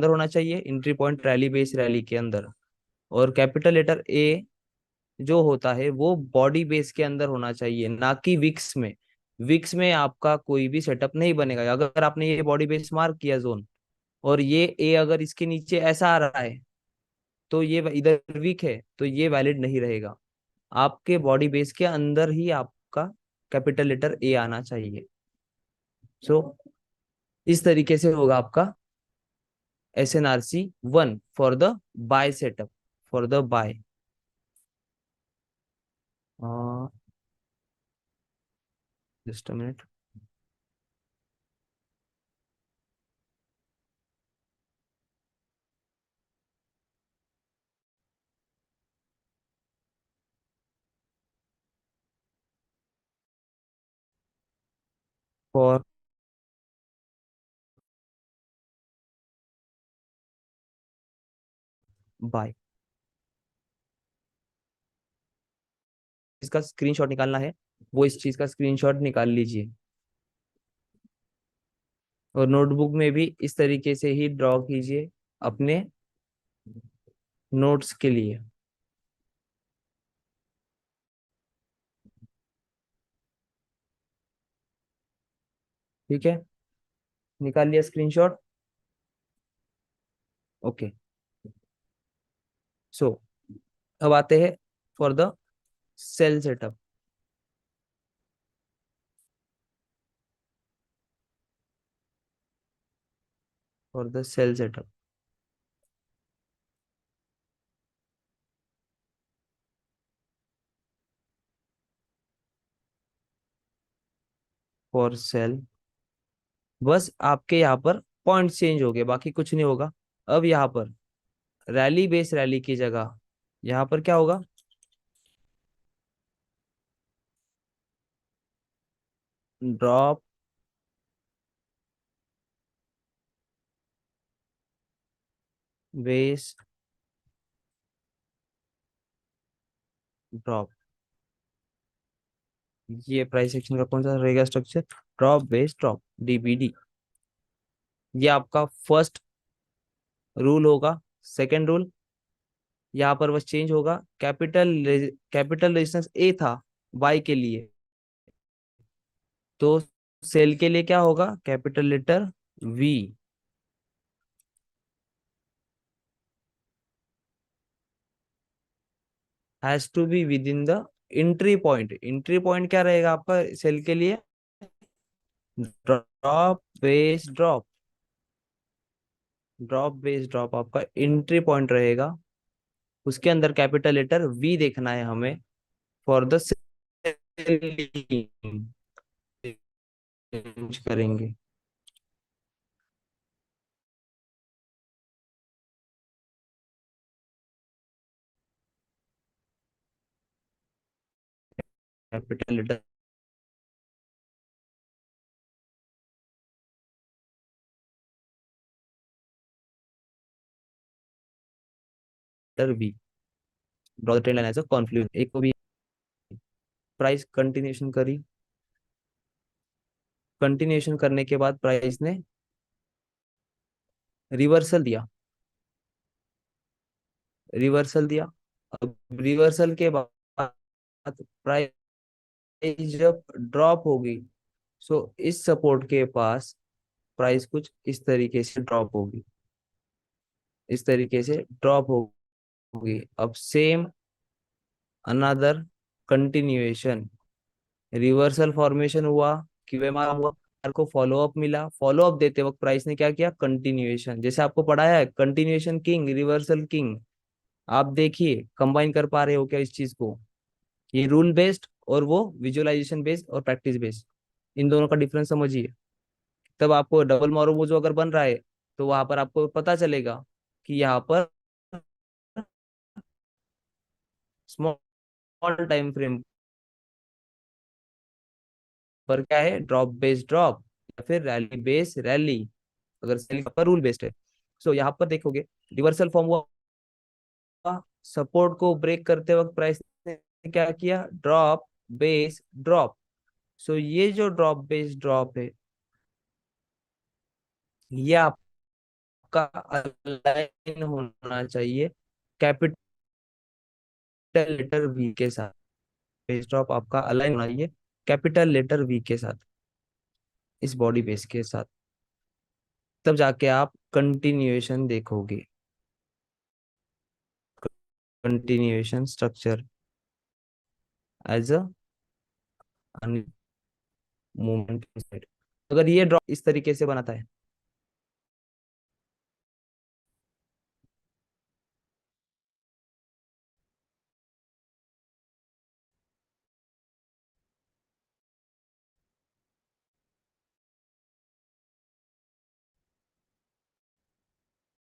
अंदर होना चाहिए, entry point rally base rally के अंदर। और कैपिटल लेटर ए जो होता है वो बॉडी बेस के अंदर होना चाहिए, ना कि विक्स में। विक्स में आपका कोई भी सेटअप नहीं बनेगा। अगर आपने ये बॉडी बेस मार्क किया जोन, और ये ए अगर इसके नीचे ऐसा आ रहा है, तो ये इधर वीक है, तो ये वैलिड नहीं रहेगा। आपके बॉडी बेस के अंदर ही आपका कैपिटल लेटर ए आना चाहिए। सो इस तरीके से होगा आपका SNRC 1 for the buy setup, for the buy. Just a minute. For buy, इसका स्क्रीनशॉट निकालना है, वो इस चीज का स्क्रीनशॉट निकाल लीजिए। और नोटबुक में भी इस तरीके से ही ड्रॉ कीजिए अपने नोट्स के लिए। ठीक है, निकाल लिया स्क्रीनशॉट। ओके। सो अब आते हैं for the sell setup. For the sell setup, for sell, बस आपके यहाँ पर पॉइंट चेंज हो गए, बाकी कुछ नहीं होगा। अब यहाँ पर रैली बेस रैली की जगह यहाँ पर क्या होगा? Drop base drop. ये प्राइस सेक्शन का कौन सा रहेगा structure? Drop base drop, DBD। ये आपका फर्स्ट रूल होगा। सेकंड रूल, यहाँ पर बस चेंज होगा, कैपिटल रेजिस्टेंस ए था बाई के लिए, तो सेल के लिए क्या होगा? Capital letter V has to be within the entry point. Entry point क्या रहेगा आपका सेल के लिए? Drop base drop. Drop base drop आपका एंट्री पॉइंट रहेगा। उसके अंदर कैपिटल लेटर V देखना है हमें फॉर द सेलिंग। चेंज करेंगे capital letter V। Draw the trend line as a confluence, एक को भी। प्राइस कंटिन्यूशन करी, कंटिन्यूशन करने के बाद प्राइस ने रिवर्सल दिया, रिवर्सल दिया। अब रिवर्सल के बाद प्राइस जब ड्रॉप होगी, सो इस सपोर्ट के पास प्राइस कुछ इस तरीके से ड्रॉप होगी, इस तरीके से ड्रॉप होगी। अब same another continuation, reversal formation हुआ, QMR हुआ, को फॉलो अप मिला। फॉलो अप देते वक्त प्राइस ने क्या किया? कंटिन्यूएशन। जैसे आपको पढ़ाया है, कंटिन्यूएशन किंग, रिवर्सल किंग। आप देखिए कंबाइन कर पा रहे हो क्या इस चीज को? ये रूल बेस्ड और वो विजुअलाइजेशन बेस्ड और प्रैक्टिस बेस्ड, इन दोनों का डिफरेंस समझिए। तब आपको डबल मोरोमोजो अगर बन रहा है, तो वहां पर आपको पता चलेगा कि यहाँ पर स्मॉल टाइम फ्रेम पर क्या है? ड्रॉप बेस्ड ड्रॉप या फिर रैली बेस रैली, अगर सेलिंग पर रूल बेस्ड है। सो यहाँ पर देखोगे रिवर्सल फॉर्म हुआ, सपोर्ट को ब्रेक करते वक्त प्राइस ने क्या किया? Drop base drop. सो ये जो ड्रॉप बेस ड्रॉप है, ये आपका अलाइन होना चाहिए कैपिटल लेटर वी के साथ। पेज ड्रॉप आपका अलाइन होना चाहिए कैपिटल लेटर वी के साथ, इस बॉडी पेज के साथ। तब जाके आप कंटिन्यूएशन देखोगे, continuation structure as a movement. अगर ये ड्रॉप इस तरीके से बनाता है